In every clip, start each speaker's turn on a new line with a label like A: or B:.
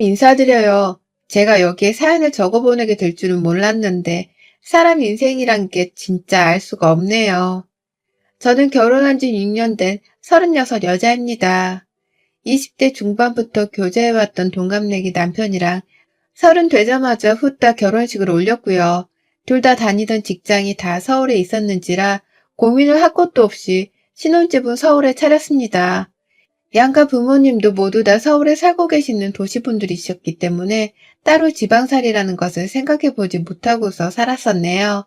A: 인사드려요. 제가 여기에 사연을 적어보내게 될 줄은 몰랐는데 사람 인생이란 게 진짜 알 수가 없네요. 저는 결혼한 지 6년 된 36 여자입니다. 20대 중반부터 교제해왔던 동갑내기 남편이랑 30 되자마자 후딱 결혼식을 올렸고요. 둘 다 다니던 직장이 다 서울에 있었는지라 고민을 할 것도 없이 신혼집은 서울에 차렸습니다. 양가 부모님도 모두 다 서울에 살고 계시는 도시분들이셨기 때문에 따로 지방살이라는 것을 생각해보지 못하고서 살았었네요.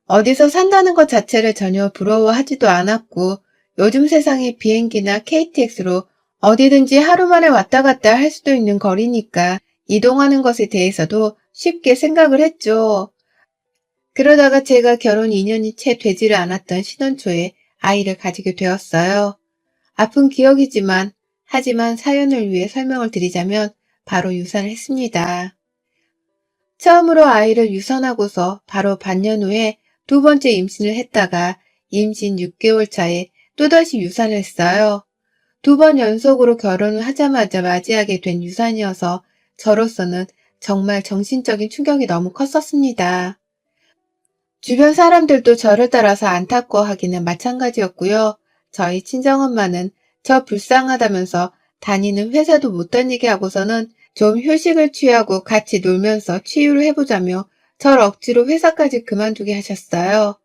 A: 어디서 산다는 것 자체를 전혀 부러워하지도 않았고 요즘 세상에 비행기나 KTX로 어디든지 하루 만에 왔다 갔다 할 수도 있는 거리니까 이동하는 것에 대해서도 쉽게 생각을 했죠. 그러다가 제가 결혼 2년이 채 되지를 않았던 신혼 초에 아이를 가지게 되었어요. 아픈 기억이지만 하지만 사연을 위해 설명을 드리자면 바로 유산을 했습니다. 처음으로 아이를 유산하고서 바로 반년 후에 두 번째 임신을 했다가 임신 6개월 차에 또다시 유산을 했어요. 두 번 연속으로 결혼을 하자마자 맞이하게 된 유산이어서 저로서는 정말 정신적인 충격이 너무 컸었습니다. 주변 사람들도 저를 따라서 안타까워하기는 마찬가지였고요. 저희 친정엄마는 저 불쌍하다면서 다니는 회사도 못 다니게 하고서는 좀 휴식을 취하고 같이 놀면서 치유를 해보자며 절 억지로 회사까지 그만두게 하셨어요.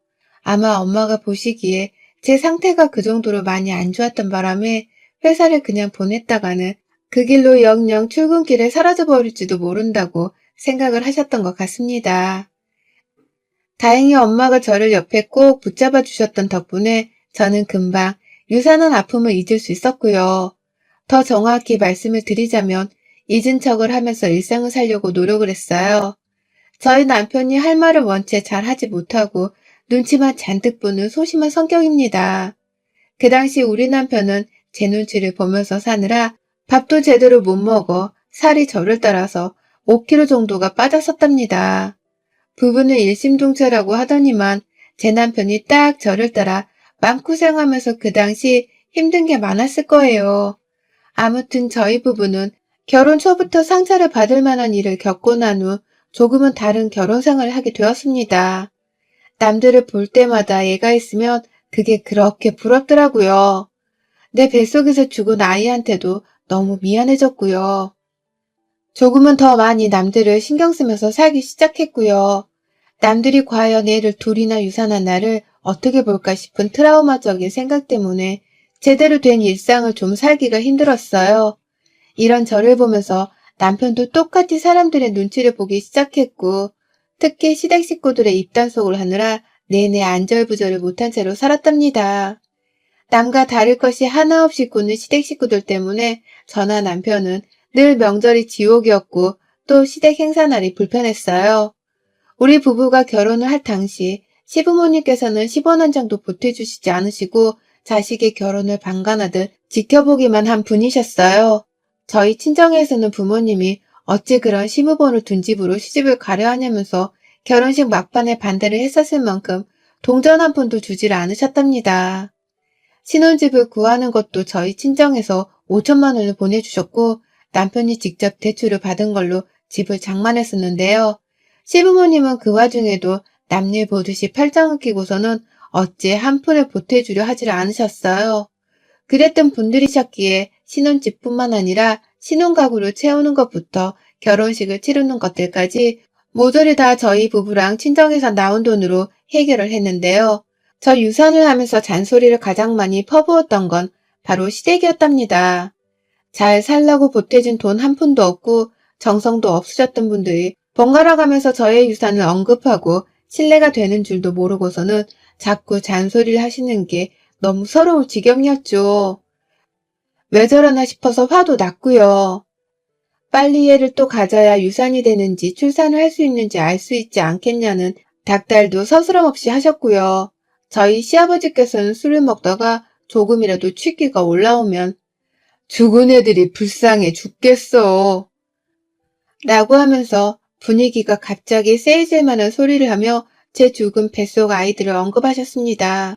A: 아마 엄마가 보시기에 제 상태가 그 정도로 많이 안 좋았던 바람에 회사를 그냥 보냈다가는 그 길로 영영 출근길에 사라져버릴지도 모른다고 생각을 하셨던 것 같습니다. 다행히 엄마가 저를 옆에 꼭 붙잡아 주셨던 덕분에 저는 금방 유산한 아픔을 잊을 수 있었고요. 더 정확히 말씀을 드리자면 잊은 척을 하면서 일상을 살려고 노력을 했어요. 저희 남편이 할 말을 원체 잘 하지 못하고 눈치만 잔뜩 보는 소심한 성격입니다. 그 당시 우리 남편은 제 눈치를 보면서 사느라 밥도 제대로 못 먹어 살이 저를 따라서 5kg 정도가 빠졌었답니다. 부부는 일심동체라고 하더니만 제 남편이 딱 저를 따라 마음고생하면서 그 당시 힘든 게 많았을 거예요. 아무튼 저희 부부는 결혼 초부터 상처를 받을 만한 일을 겪고 난 후 조금은 다른 결혼 생활을 하게 되었습니다. 남들을 볼 때마다 애가 있으면 그게 그렇게 부럽더라고요. 내 뱃속에서 죽은 아이한테도 너무 미안해졌고요. 조금은 더 많이 남들을 신경 쓰면서 살기 시작했고요. 남들이 과연 애를 둘이나 유산한 나를 어떻게 볼까 싶은 트라우마적인 생각 때문에 제대로 된 일상을 좀 살기가 힘들었어요. 이런 저를 보면서 남편도 똑같이 사람들의 눈치를 보기 시작했고 특히 시댁 식구들의 입단속을 하느라 내내 안절부절을 못한 채로 살았답니다. 남과 다를 것이 하나 없이 꾸는 시댁 식구들 때문에 저나 남편은 늘 명절이 지옥이었고 또 시댁 행사날이 불편했어요. 우리 부부가 결혼을 할 당시 시부모님께서는 10원 한 장도 보태주시지 않으시고 자식의 결혼을 방관하듯 지켜보기만 한 분이셨어요. 저희 친정에서는 부모님이 어찌 그런 시무본을 둔 집으로 시집을 가려 하냐면서 결혼식 막판에 반대를 했었을 만큼 동전 한 푼도 주지를 않으셨답니다. 신혼집을 구하는 것도 저희 친정에서 5천만 원을 보내주셨고 남편이 직접 대출을 받은 걸로 집을 장만했었는데요. 시부모님은 그 와중에도 남일 보듯이 팔짱을 끼고서는 어찌 한 푼을 보태주려 하지를 않으셨어요. 그랬던 분들이셨기에 신혼집뿐만 아니라 신혼가구를 채우는 것부터 결혼식을 치르는 것들까지 모조리 다 저희 부부랑 친정에서 나온 돈으로 해결을 했는데요. 저 유산을 하면서 잔소리를 가장 많이 퍼부었던 건 바로 시댁이었답니다. 잘 살라고 보태준 돈 한 푼도 없고 정성도 없으셨던 분들이 번갈아 가면서 저의 유산을 언급하고 신뢰가 되는 줄도 모르고서는 자꾸 잔소리를 하시는 게 너무 서러울 지경이었죠. 왜 저러나 싶어서 화도 났고요. 빨리 애를 또 가져야 유산이 되는지 출산을 할 수 있는지 알 수 있지 않겠냐는 닥달도 서스럼 없이 하셨고요. 저희 시아버지께서는 술을 먹다가 조금이라도 취기가 올라오면 죽은 애들이 불쌍해 죽겠어 라고 하면서 분위기가 갑자기 세이질 만한 소리를 하며 제 죽은 뱃속 아이들을 언급하셨습니다.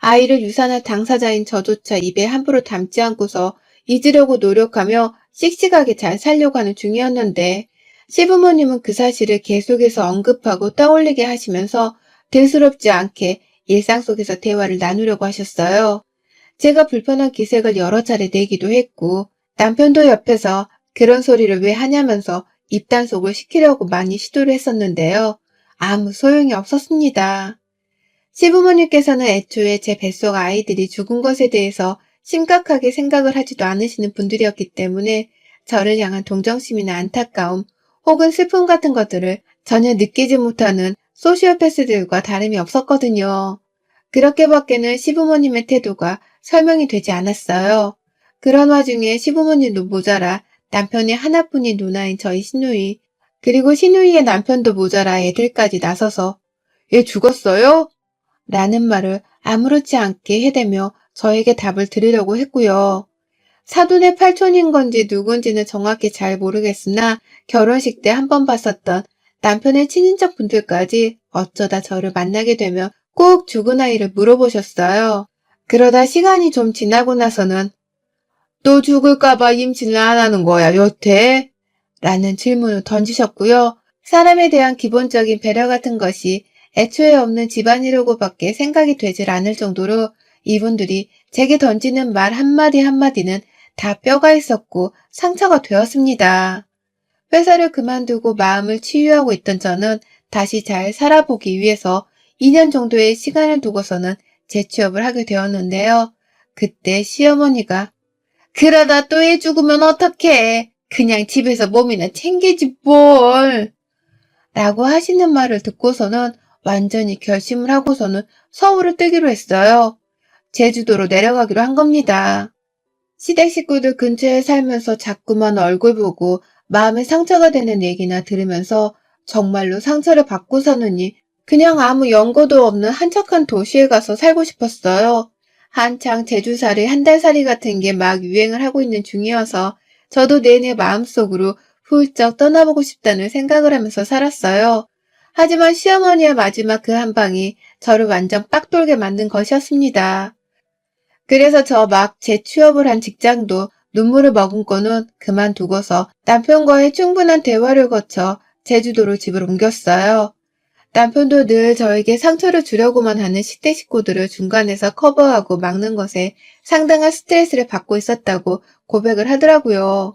A: 아이를 유산할 당사자인 저조차 입에 함부로 담지 않고서 잊으려고 노력하며 씩씩하게 잘 살려고 하는 중이었는데 시부모님은 그 사실을 계속해서 언급하고 떠올리게 하시면서 대수롭지 않게 일상 속에서 대화를 나누려고 하셨어요. 제가 불편한 기색을 여러 차례 내기도 했고 남편도 옆에서 그런 소리를 왜 하냐면서 입단속을 시키려고 많이 시도를 했었는데요. 아무 소용이 없었습니다. 시부모님께서는 애초에 제 뱃속 아이들이 죽은 것에 대해서 심각하게 생각을 하지도 않으시는 분들이었기 때문에 저를 향한 동정심이나 안타까움 혹은 슬픔 같은 것들을 전혀 느끼지 못하는 소시오패스들과 다름이 없었거든요. 그렇게밖에는 시부모님의 태도가 설명이 되지 않았어요. 그런 와중에 시부모님도 모자라 남편이 하나뿐인 누나인 저희 시누이, 그리고 시누이의 남편도 모자라 애들까지 나서서 얘 죽었어요? 라는 말을 아무렇지 않게 해대며 저에게 답을 들으려고 했고요. 사돈의 팔촌인 건지 누군지는 정확히 잘 모르겠으나 결혼식 때 한 번 봤었던 남편의 친인척 분들까지 어쩌다 저를 만나게 되면 꼭 죽은 아이를 물어보셨어요. 그러다 시간이 좀 지나고 나서는 또 죽을까봐 임신을 안 하는 거야, 여태? 라는 질문을 던지셨고요. 사람에 대한 기본적인 배려 같은 것이 애초에 없는 집안이라고밖에 생각이 되질 않을 정도로 이분들이 제게 던지는 말 한마디 한마디는 다 뼈가 있었고 상처가 되었습니다. 회사를 그만두고 마음을 치유하고 있던 저는 다시 잘 살아보기 위해서 2년 정도의 시간을 두고서는 재취업을 하게 되었는데요. 그때 시어머니가 그러다 또 애 죽으면 어떡해. 그냥 집에서 몸이나 챙기지 뭘. 라고 하시는 말을 듣고서는 완전히 결심을 하고서는 서울을 뜨기로 했어요. 제주도로 내려가기로 한 겁니다. 시댁 식구들 근처에 살면서 자꾸만 얼굴 보고 마음에 상처가 되는 얘기나 들으면서 정말로 상처를 받고 사느니 그냥 아무 연고도 없는 한적한 도시에 가서 살고 싶었어요. 한창 제주살이 한 달살이 같은 게 막 유행을 하고 있는 중이어서 저도 내내 마음속으로 훌쩍 떠나보고 싶다는 생각을 하면서 살았어요. 하지만 시어머니의 마지막 그 한 방이 저를 완전 빡돌게 만든 것이었습니다. 그래서 저 막 재취업을 한 직장도 눈물을 머금고는 그만두고서 남편과의 충분한 대화를 거쳐 제주도로 집을 옮겼어요. 남편도 늘 저에게 상처를 주려고만 하는 시댁 식구들을 중간에서 커버하고 막는 것에 상당한 스트레스를 받고 있었다고 고백을 하더라고요.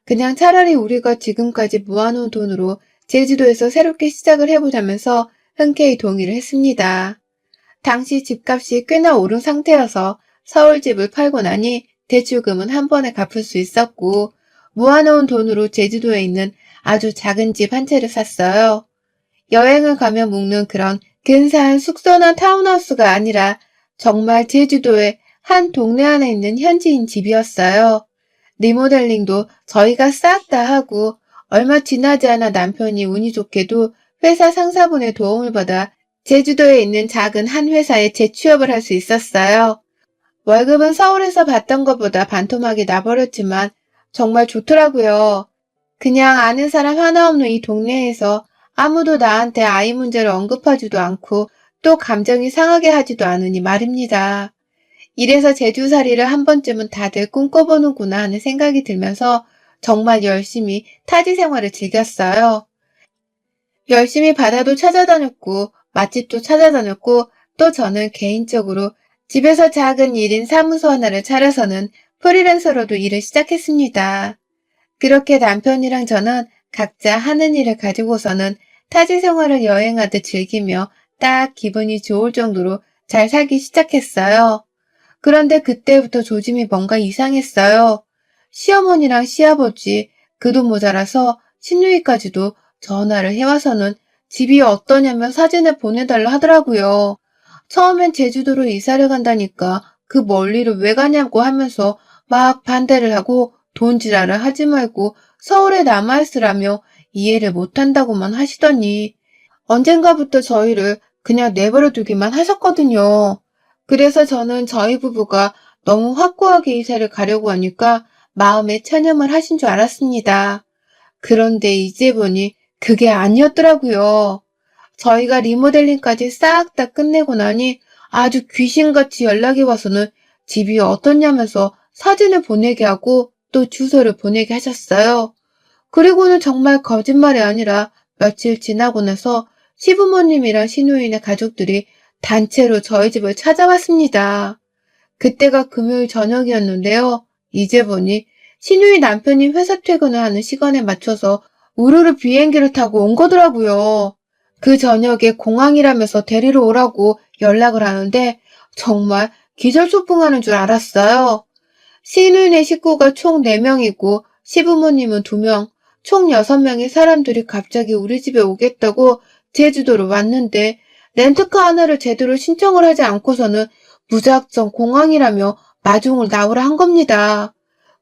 A: 그냥 차라리 우리가 지금까지 모아놓은 돈으로 제주도에서 새롭게 시작을 해보자면서 흔쾌히 동의를 했습니다. 당시 집값이 꽤나 오른 상태여서 서울 집을 팔고 나니 대출금은 한 번에 갚을 수 있었고 모아놓은 돈으로 제주도에 있는 아주 작은 집 한 채를 샀어요. 여행을 가며 묵는 그런 근사한 숙소나 타운하우스가 아니라 정말 제주도의 한 동네 안에 있는 현지인 집이었어요. 리모델링도 저희가 싹 다 하고 얼마 지나지 않아 남편이 운이 좋게도 회사 상사분의 도움을 받아 제주도에 있는 작은 한 회사에 재취업을 할 수 있었어요. 월급은 서울에서 받던 것보다 반토막이 나버렸지만 정말 좋더라고요. 그냥 아는 사람 하나 없는 이 동네에서 아무도 나한테 아이 문제를 언급하지도 않고 또 감정이 상하게 하지도 않으니 말입니다. 이래서 제주살이를 한 번쯤은 다들 꿈꿔보는구나 하는 생각이 들면서 정말 열심히 타지 생활을 즐겼어요. 열심히 바다도 찾아다녔고 맛집도 찾아다녔고 또 저는 개인적으로 집에서 작은 1인 사무소 하나를 차려서는 프리랜서로도 일을 시작했습니다. 그렇게 남편이랑 저는 각자 하는 일을 가지고서는 타지 생활을 여행하듯 즐기며 딱 기분이 좋을 정도로 잘 살기 시작했어요. 그런데 그때부터 조짐이 뭔가 이상했어요. 시어머니랑 시아버지, 그도 모자라서 시누이까지도 전화를 해와서는 집이 어떠냐며 사진을 보내달라 하더라고요. 처음엔 제주도로 이사를 간다니까 그 멀리를 왜 가냐고 하면서 막 반대를 하고 돈지랄을 하지 말고 서울에 남아있으라며 이해를 못한다고만 하시더니 언젠가부터 저희를 그냥 내버려 두기만 하셨거든요. 그래서 저는 저희 부부가 너무 확고하게 이사를 가려고 하니까 마음에 체념을 하신 줄 알았습니다. 그런데 이제 보니 그게 아니었더라고요. 저희가 리모델링까지 싹 다 끝내고 나니 아주 귀신같이 연락이 와서는 집이 어떻냐면서 사진을 보내게 하고 또 주소를 보내게 하셨어요. 그리고는 정말 거짓말이 아니라 며칠 지나고 나서 시부모님이랑 시누이네 가족들이 단체로 저희 집을 찾아왔습니다. 그때가 금요일 저녁이었는데요. 이제 보니 시누이 남편이 회사 퇴근을 하는 시간에 맞춰서 우르르 비행기를 타고 온 거더라고요. 그 저녁에 공항이라면서 데리러 오라고 연락을 하는데 정말 기절초풍하는 줄 알았어요. 시누이네 식구가 총 4명이고 시부모님은 2명, 총 6명의 사람들이 갑자기 우리 집에 오겠다고 제주도로 왔는데 렌트카 하나를 제대로 신청을 하지 않고서는 무작정 공항이라며 마중을 나오라 한 겁니다.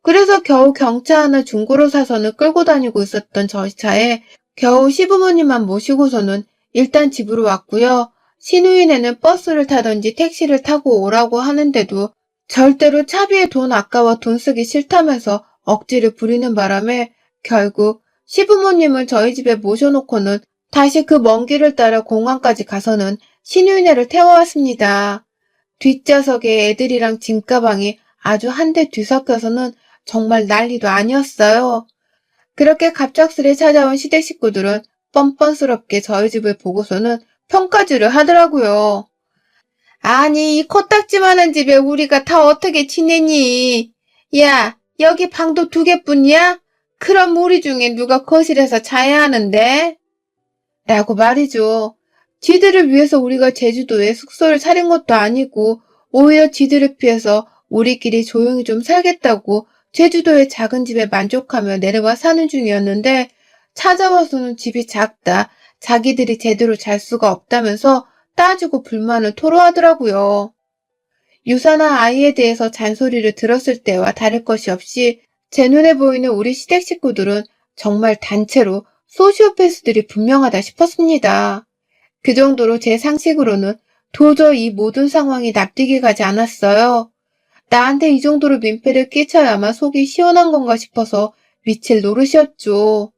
A: 그래서 겨우 경차 하나 중고로 사서는 끌고 다니고 있었던 저희 차에 겨우 시부모님만 모시고서는 일단 집으로 왔고요. 시누이네는 버스를 타든지 택시를 타고 오라고 하는데도 절대로 차비에 돈 아까워 돈 쓰기 싫다면서 억지를 부리는 바람에 결국 시부모님을 저희 집에 모셔놓고는 다시 그 먼 길을 따라 공항까지 가서는 시누이네를 태워왔습니다. 뒷좌석에 애들이랑 짐가방이 아주 한데 뒤섞여서는 정말 난리도 아니었어요. 그렇게 갑작스레 찾아온 시댁 식구들은 뻔뻔스럽게 저희 집을 보고서는 평가질을 하더라고요. 아니, 이 코딱지만한 집에 우리가 다 어떻게 지내니? 야, 여기 방도 2개뿐이야? 그럼 우리 중에 누가 거실에서 자야 하는데? 라고 말이죠. 지들을 위해서 우리가 제주도에 숙소를 차린 것도 아니고 오히려 지들을 피해서 우리끼리 조용히 좀 살겠다고 제주도의 작은 집에 만족하며 내려와 사는 중이었는데 찾아와서는 집이 작다, 자기들이 제대로 잘 수가 없다면서 따지고 불만을 토로하더라고요. 유사나 아이에 대해서 잔소리를 들었을 때와 다를 것이 없이 제 눈에 보이는 우리 시댁 식구들은 정말 단체로 소시오패스들이 분명하다 싶었습니다. 그 정도로 제 상식으로는 도저히 이 모든 상황이 납득이 가지 않았어요. 나한테 이 정도로 민폐를 끼쳐야만 속이 시원한 건가 싶어서 미칠 노릇이었죠.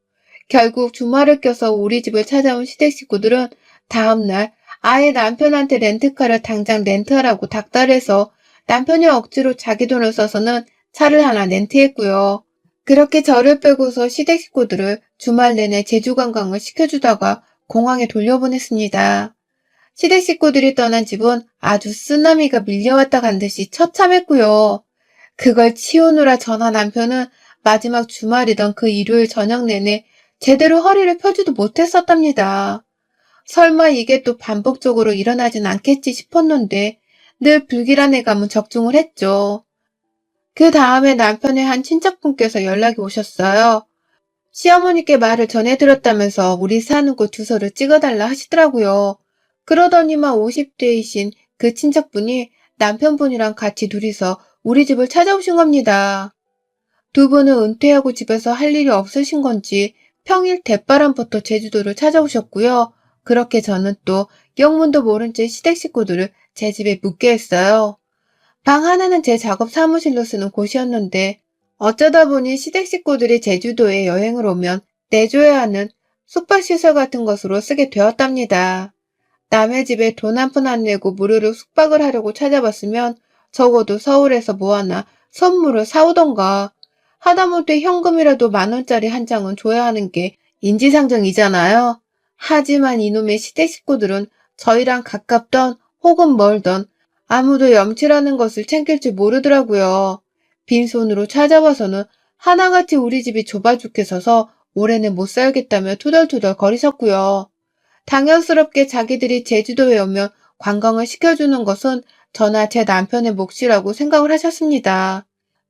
A: 결국 주말을 껴서 우리 집을 찾아온 시댁 식구들은 다음날 아예 남편한테 렌트카를 당장 렌트하라고 닥달해서 남편이 억지로 자기 돈을 써서는 차를 하나 렌트했고요. 그렇게 저를 빼고서 시댁 식구들을 주말 내내 제주 관광을 시켜주다가 공항에 돌려보냈습니다. 시댁 식구들이 떠난 집은 아주 쓰나미가 밀려왔다 간 듯이 처참했고요. 그걸 치우느라 저나 남편은 마지막 주말이던 그 일요일 저녁 내내 제대로 허리를 펴지도 못했었답니다. 설마 이게 또 반복적으로 일어나진 않겠지 싶었는데 늘 불길한 예감은 적중을 했죠. 그 다음에 남편의 한 친척분께서 연락이 오셨어요. 시어머니께 말을 전해드렸다면서 우리 사는 곳 주소를 찍어달라 하시더라고요. 그러더니만 50대이신 그 친척분이 남편분이랑 같이 둘이서 우리 집을 찾아오신 겁니다. 2분은 은퇴하고 집에서 할 일이 없으신 건지 평일 대바람부터 제주도를 찾아오셨고요. 그렇게 저는 또 영문도 모른 채 시댁 식구들을 제 집에 묵게 했어요. 방 하나는 제 작업 사무실로 쓰는 곳이었는데 어쩌다 보니 시댁 식구들이 제주도에 여행을 오면 내줘야 하는 숙박시설 같은 것으로 쓰게 되었답니다. 남의 집에 돈 한 푼 안 내고 무료로 숙박을 하려고 찾아봤으면 적어도 서울에서 뭐 하나 선물을 사오던가 하다못해 현금이라도 10,000원짜리 한 장은 줘야 하는 게 인지상정이잖아요. 하지만 이놈의 시댁 식구들은 저희랑 가깝던 혹은 멀던 아무도 염치라는 것을 챙길 줄 모르더라고요. 빈손으로 찾아와서는 하나같이 우리 집이 좁아 죽겠어서 올해는 못 살겠다며 투덜투덜 거리셨고요. 당연스럽게 자기들이 제주도에 오면 관광을 시켜주는 것은 저나 제 남편의 몫이라고 생각을 하셨습니다.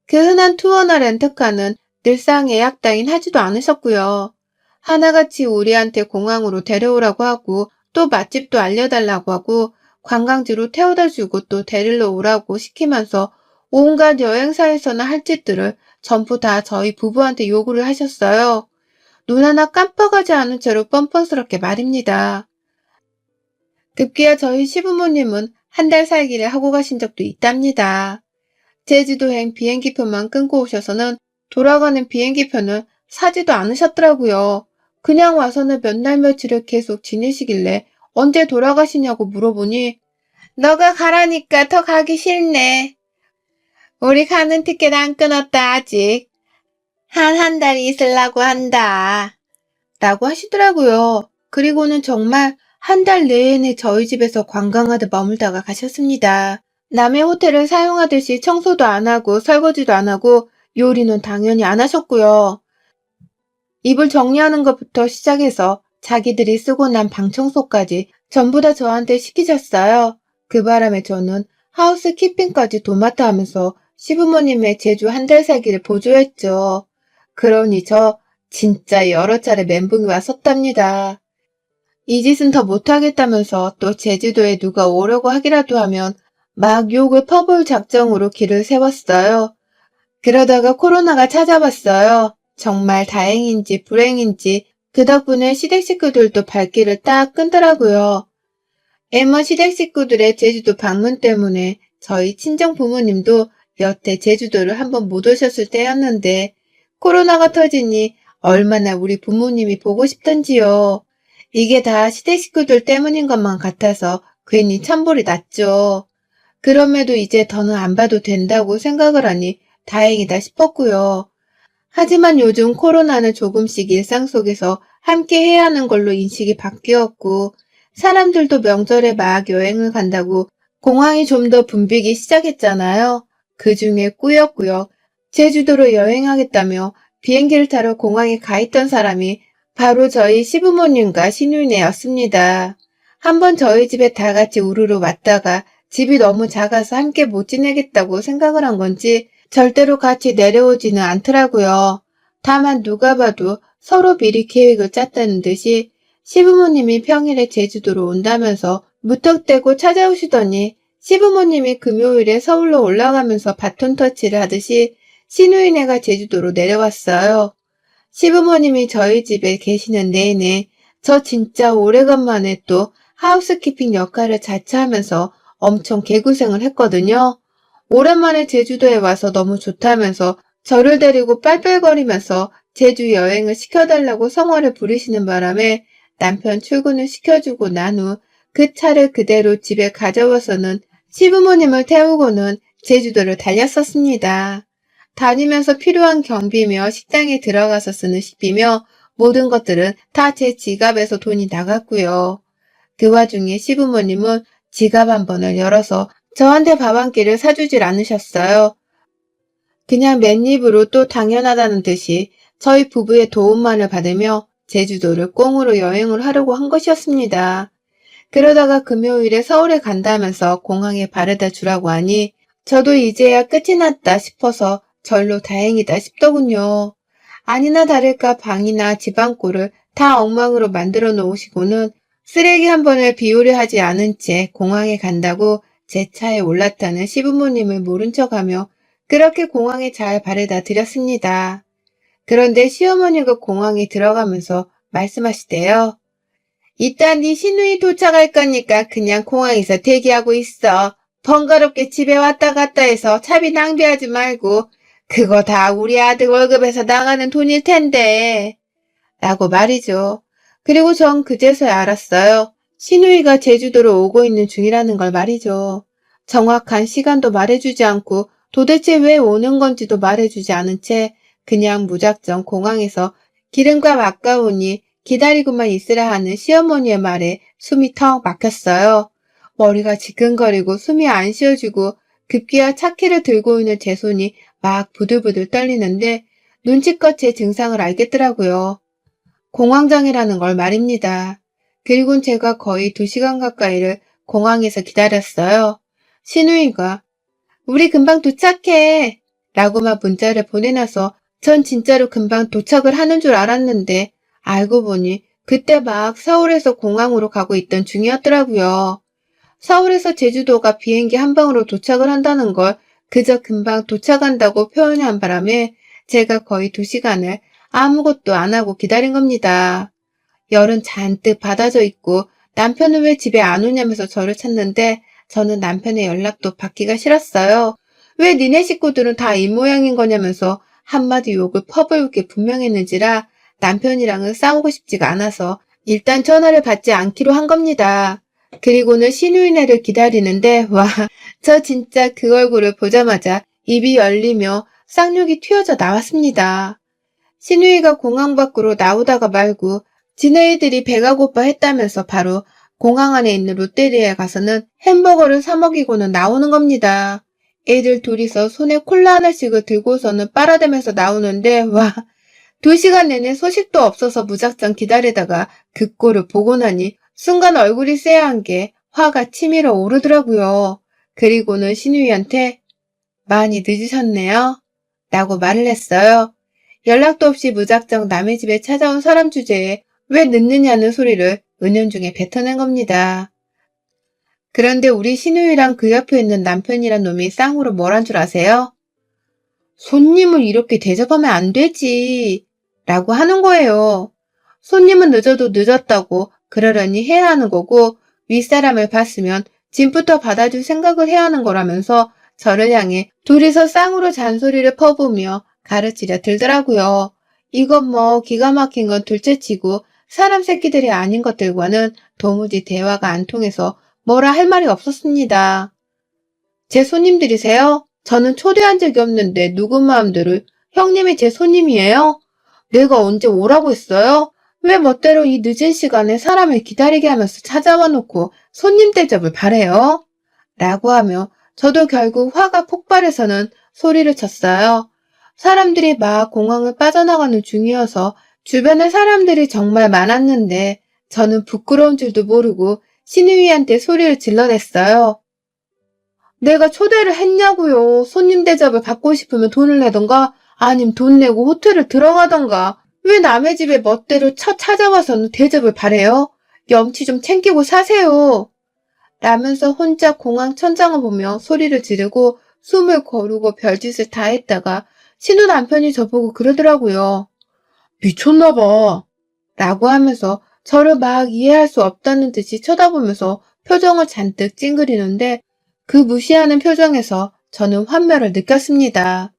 A: 그 흔한 투어나 렌트카는 늘상 예약 따윈 하지도 않으셨고요. 하나같이 우리한테 공항으로 데려오라고 하고 또 맛집도 알려달라고 하고 관광지로 태워다 주고 또 데리러 오라고 시키면서 온갖 여행사에서나 할 짓들을 전부 다 저희 부부한테 요구를 하셨어요. 눈 하나 깜빡하지 않은 채로 뻔뻔스럽게 말입니다. 급기야 저희 시부모님은 한 달 살기를 하고 가신 적도 있답니다. 제주도행 비행기표만 끊고 오셔서는 돌아가는 비행기표는 사지도 않으셨더라고요. 그냥 와서는 몇 날 며칠을 계속 지내시길래 언제 돌아가시냐고 물어보니 너가 가라니까 더 가기 싫네. 우리 가는 티켓 안 끊었다, 아직. 한 달 있으려고 한다. 라고 하시더라고요. 그리고는 정말 한 달 내내 저희 집에서 관광하듯 머물다가 가셨습니다. 남의 호텔을 사용하듯이 청소도 안 하고 설거지도 안 하고 요리는 당연히 안 하셨고요. 이불 정리하는 것부터 시작해서 자기들이 쓰고 난 방 청소까지 전부 다 저한테 시키셨어요. 그 바람에 저는 하우스 키핑까지 도맡아 하면서 시부모님의 제주 한 달 살기를 보조했죠. 그러니 저 진짜 여러 차례 멘붕이 왔었답니다. 이 짓은 더 못하겠다면서 또 제주도에 누가 오려고 하기라도 하면 막 욕을 퍼부을 작정으로 길을 세웠어요. 그러다가 코로나가 찾아왔어요. 정말 다행인지 불행인지 그 덕분에 시댁 식구들도 발길을 딱 끊더라고요. M1 시댁 식구들의 제주도 방문 때문에 저희 친정 부모님도 여태 제주도를 한번 못 오셨을 때였는데 코로나가 터지니 얼마나 우리 부모님이 보고 싶던지요. 이게 다 시댁 식구들 때문인 것만 같아서 괜히 천불이 났죠. 그럼에도 이제 더는 안 봐도 된다고 생각을 하니 다행이다 싶었고요. 하지만 요즘 코로나는 조금씩 일상 속에서 함께 해야 하는 걸로 인식이 바뀌었고 사람들도 명절에 막 여행을 간다고 공항이 좀 더 붐비기 시작했잖아요. 그중에 꾸역꾸역 제주도로 여행하겠다며 비행기를 타러 공항에 가 있던 사람이 바로 저희 시부모님과 시누이네였습니다. 한번 저희 집에 다 같이 우르르 왔다가 집이 너무 작아서 함께 못 지내겠다고 생각을 한 건지 절대로 같이 내려오지는 않더라고요. 다만 누가 봐도 서로 미리 계획을 짰다는 듯이 시부모님이 평일에 제주도로 온다면서 무턱대고 찾아오시더니 시부모님이 금요일에 서울로 올라가면서 바톤 터치를 하듯이 시누이네가 제주도로 내려왔어요. 시부모님이 저희 집에 계시는 내내 저 진짜 오래간만에 또 하우스키핑 역할을 자처하면서 엄청 개고생을 했거든요. 오랜만에 제주도에 와서 너무 좋다면서 저를 데리고 빨빨거리면서 제주 여행을 시켜달라고 성화를 부리시는 바람에 남편 출근을 시켜주고 난 후 그 차를 그대로 집에 가져와서는 시부모님을 태우고는 제주도를 달렸었습니다. 다니면서 필요한 경비며 식당에 들어가서 쓰는 식비며 모든 것들은 다 제 지갑에서 돈이 나갔고요. 그 와중에 시부모님은 지갑 한 번을 열어서 저한테 밥 한 끼를 사주질 않으셨어요. 그냥 맨입으로 또 당연하다는 듯이 저희 부부의 도움만을 받으며 제주도를 꽁으로 여행을 하려고 한 것이었습니다. 그러다가 금요일에 서울에 간다면서 공항에 바래다 주라고 하니 저도 이제야 끝이 났다 싶어서 절로 다행이다 싶더군요. 아니나 다를까 방이나 집안꼴을 다 엉망으로 만들어 놓으시고는 쓰레기 한 번을 비우려 하지 않은 채 공항에 간다고 제 차에 올랐다는 시부모님을 모른 척하며 그렇게 공항에 잘 바래다 드렸습니다. 그런데 시어머니가 공항에 들어가면서 말씀하시대요. 이따 네 시누이 도착할 거니까 그냥 공항에서 대기하고 있어. 번거롭게 집에 왔다 갔다 해서 차비 낭비하지 말고 그거 다 우리 아들 월급에서 나가는 돈일 텐데. 라고 말이죠. 그리고 전 그제서야 알았어요. 시누이가 제주도로 오고 있는 중이라는 걸 말이죠. 정확한 시간도 말해주지 않고 도대체 왜 오는 건지도 말해주지 않은 채 그냥 무작정 공항에서 기름값 아까우니 기다리고만 있으라 하는 시어머니의 말에 숨이 턱 막혔어요. 머리가 지끈거리고 숨이 안 쉬어지고 급기야 차키를 들고 있는 제 손이 막 부들부들 떨리는데 눈치껏 제 증상을 알겠더라고요. 공황장애라는 걸 말입니다. 그리곤 제가 거의 2시간 가까이를 공항에서 기다렸어요. 시누이가 우리 금방 도착해 라고만 문자를 보내놔서 전 진짜로 금방 도착을 하는 줄 알았는데 알고 보니 그때 막 서울에서 공항으로 가고 있던 중이었더라고요. 서울에서 제주도가 비행기 한 방으로 도착을 한다는 걸 그저 금방 도착한다고 표현한 바람에 제가 거의 2시간을 아무것도 안 하고 기다린 겁니다. 열은 잔뜩 받아져 있고 남편은 왜 집에 안 오냐면서 저를 찾는데 저는 남편의 연락도 받기가 싫었어요. 왜 니네 식구들은 다 이 모양인 거냐면서 한마디 욕을 퍼부을 게 분명했는지라 남편이랑은 싸우고 싶지가 않아서 일단 전화를 받지 않기로 한 겁니다. 그리고는 시누이네를 기다리는데 와, 저 진짜 그 얼굴을 보자마자 입이 열리며 쌍욕이 튀어져 나왔습니다. 신우이가 공항 밖으로 나오다가 말고 지네이들이 배가 고파 했다면서 바로 공항 안에 있는 롯데리아에 가서는 햄버거를 사 먹이고는 나오는 겁니다. 애들 둘이서 손에 콜라 하나씩을 들고서는 빨아대면서 나오는데 와, 2시간 내내 소식도 없어서 무작정 기다리다가 그 꼴을 보고 나니 순간 얼굴이 쎄한 게 화가 치밀어 오르더라고요. 그리고는 신우이한테 많이 늦으셨네요 라고 말을 했어요. 연락도 없이 무작정 남의 집에 찾아온 사람 주제에 왜 늦느냐는 소리를 은연중에 뱉어낸 겁니다. 그런데 우리 신우이랑 그 옆에 있는 남편이란 놈이 쌍으로 뭘 한 줄 아세요? 손님을 이렇게 대접하면 안 되지 라고 하는 거예요. 손님은 늦어도 늦었다고 그러려니 해야 하는 거고 윗사람을 봤으면 짐부터 받아줄 생각을 해야 하는 거라면서 저를 향해 둘이서 쌍으로 잔소리를 퍼부으며 가르치려 들더라고요. 이건 뭐 기가 막힌 건 둘째치고 사람 새끼들이 아닌 것들과는 도무지 대화가 안 통해서 뭐라 할 말이 없었습니다. 제 손님들이세요? 저는 초대한 적이 없는데 누구 마음대로 형님이 제 손님이에요? 내가 언제 오라고 했어요? 왜 멋대로 이 늦은 시간에 사람을 기다리게 하면서 찾아와 놓고 손님 대접을 바래요? 라고 하며 저도 결국 화가 폭발해서는 소리를 쳤어요. 사람들이 막 공항을 빠져나가는 중이어서 주변에 사람들이 정말 많았는데 저는 부끄러운 줄도 모르고 신우이한테 소리를 질러댔어요. 내가 초대를 했냐고요. 손님 대접을 받고 싶으면 돈을 내던가 아님 돈 내고 호텔을 들어가던가 왜 남의 집에 멋대로 찾아와서는 대접을 바래요? 염치 좀 챙기고 사세요. 라면서 혼자 공항 천장을 보며 소리를 지르고 숨을 거르고 별짓을 다 했다가 신우 남편이 저보고 그러더라고요. 미쳤나봐. 라고 하면서 저를 막 이해할 수 없다는 듯이 쳐다보면서 표정을 잔뜩 찡그리는데 그 무시하는 표정에서 저는 환멸을 느꼈습니다.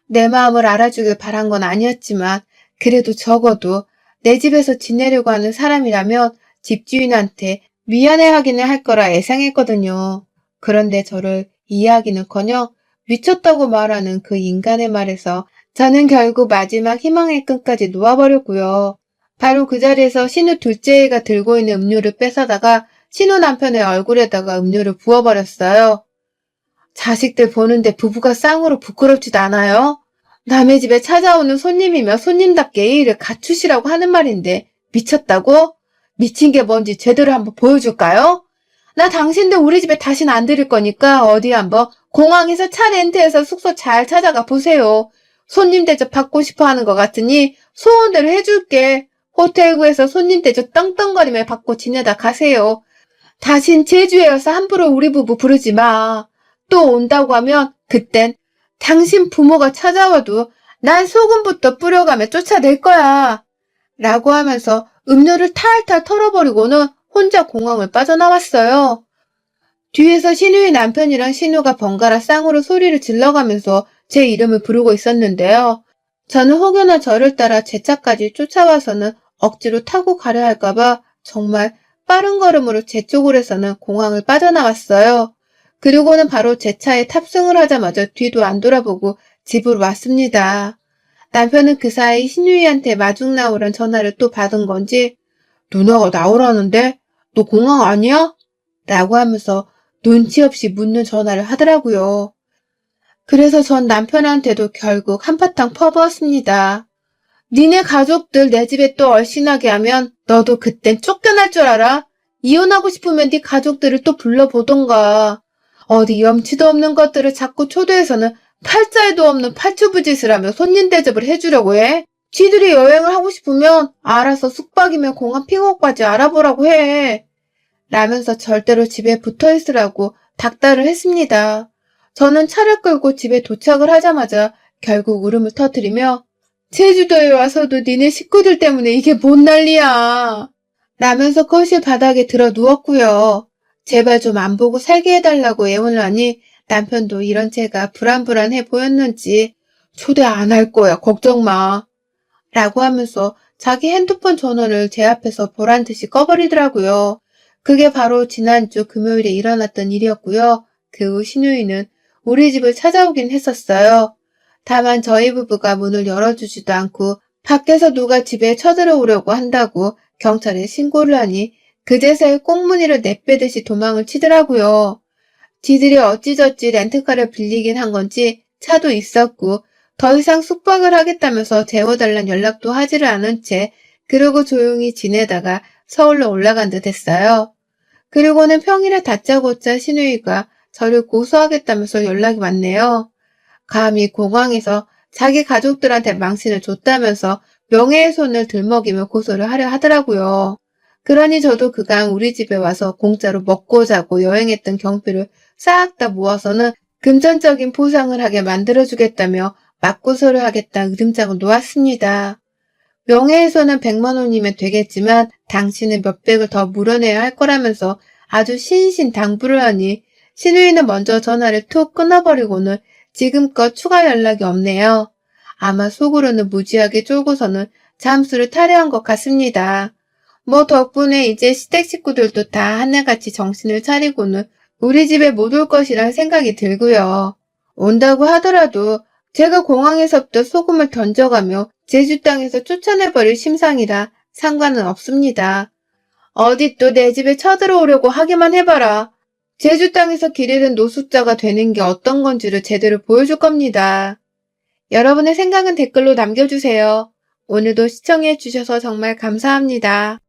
A: 내 마음을 알아주길 바란 건 아니었지만 그래도 적어도 내 집에서 지내려고 하는 사람이라면 집주인한테 미안해하기는 할 거라 예상했거든요. 그런데 저를 이해하기는커녕 미쳤다고 말하는 그 인간의 말에서 저는 결국 마지막 희망의 끈까지 놓아버렸고요. 바로 그 자리에서 신우 둘째가 들고 있는 음료를 뺏어다가 신우 남편의 얼굴에다가 음료를 부어버렸어요. 자식들 보는데 부부가 쌍으로 부끄럽지도 않아요? 남의 집에 찾아오는 손님이며 손님답게 예의를 갖추시라고 하는 말인데 미쳤다고? 미친 게 뭔지 제대로 한번 보여줄까요? 나 당신들 우리 집에 다시는 안 들일 거니까 어디 한번 공항에서 차 렌트해서 숙소 잘 찾아가 보세요. 손님 대접 받고 싶어 하는 것 같으니 소원대로 해줄게. 호텔 구에서 손님 대접 떵떵거리며 받고 지내다 가세요. 다신 제주에 와서 함부로 우리 부부 부르지 마. 또 온다고 하면 그땐 당신 부모가 찾아와도 난 소금부터 뿌려가며 쫓아낼 거야. 라고 하면서 음료를 탈탈 털어버리고는 혼자 공항을 빠져나왔어요. 뒤에서 신우의 남편이랑 신우가 번갈아 쌍으로 소리를 질러가면서 제 이름을 부르고 있었는데요. 저는 혹여나 저를 따라 제 차까지 쫓아와서는 억지로 타고 가려 할까봐 정말 빠른 걸음으로 제 쪽으로 해서는 공항을 빠져나왔어요. 그리고는 바로 제 차에 탑승을 하자마자 뒤도 안 돌아보고 집으로 왔습니다. 남편은 그 사이 신유이한테 마중 나오란 전화를 또 받은 건지 누나가 나오라는데 너 공항 아니야? 라고 하면서 눈치 없이 묻는 전화를 하더라고요. 그래서 전 남편한테도 결국 한바탕 퍼부었습니다. 니네 가족들 내 집에 또 얼씬하게 하면 너도 그땐 쫓겨날 줄 알아? 이혼하고 싶으면 네 가족들을 또 불러보던가. 어디 염치도 없는 것들을 자꾸 초대해서는 팔자에도 없는 팔추부짓을 하며 손님 대접을 해주려고 해. 지들이 여행을 하고 싶으면 알아서 숙박이면 공항 픽업까지 알아보라고 해. 라면서 절대로 집에 붙어있으라고 닥달을 했습니다. 저는 차를 끌고 집에 도착을 하자마자 결국 울음을 터뜨리며 제주도에 와서도 니네 식구들 때문에 이게 뭔 난리야. 라면서 거실 바닥에 들어 누웠고요. 제발 좀 안 보고 살게 해달라고 애원을 하니 남편도 이런 제가 불안불안해 보였는지 초대 안 할 거야 걱정 마. 라고 하면서 자기 핸드폰 전원을 제 앞에서 보란듯이 꺼버리더라고요. 그게 바로 지난주 금요일에 일어났던 일이었고요. 그 후 신우이는 우리 집을 찾아오긴 했었어요. 다만 저희 부부가 문을 열어주지도 않고 밖에서 누가 집에 쳐들어오려고 한다고 경찰에 신고를 하니 그제서야 꽁무니를 내빼듯이 도망을 치더라고요. 지들이 어찌저찌 렌트카를 빌리긴 한 건지 차도 있었고 더 이상 숙박을 하겠다면서 재워달란 연락도 하지를 않은 채 그러고 조용히 지내다가 서울로 올라간 듯 했어요. 그리고는 평일에 다짜고짜 시누이가 저를 고소하겠다면서 연락이 왔네요. 감히 공항에서 자기 가족들한테 망신을 줬다면서 명예훼손을 들먹이며 고소를 하려 하더라고요. 그러니 저도 그간 우리 집에 와서 공짜로 먹고 자고 여행했던 경비를 싹 다 모아서는 금전적인 보상을 하게 만들어주겠다며 맞고소를 하겠다 으름장을 놓았습니다. 명예훼손은 100만 원이면 되겠지만 당신은 몇백을 더 물어내야 할 거라면서 아주 신신당부를 하니 신우이는 먼저 전화를 툭 끊어버리고는 지금껏 추가 연락이 없네요. 아마 속으로는 무지하게 쫄고서는 잠수를 타려한 것 같습니다. 뭐 덕분에 이제 시댁 식구들도 다 하나같이 정신을 차리고는 우리 집에 못 올 것이란 생각이 들고요. 온다고 하더라도 제가 공항에서부터 소금을 던져가며 제주 땅에서 쫓아내버릴 심상이라 상관은 없습니다. 어디 또 내 집에 쳐들어오려고 하기만 해봐라. 제주 땅에서 길 잃은 노숙자가 되는 게 어떤 건지를 제대로 보여줄 겁니다. 여러분의 생각은 댓글로 남겨주세요. 오늘도 시청해주셔서 정말 감사합니다.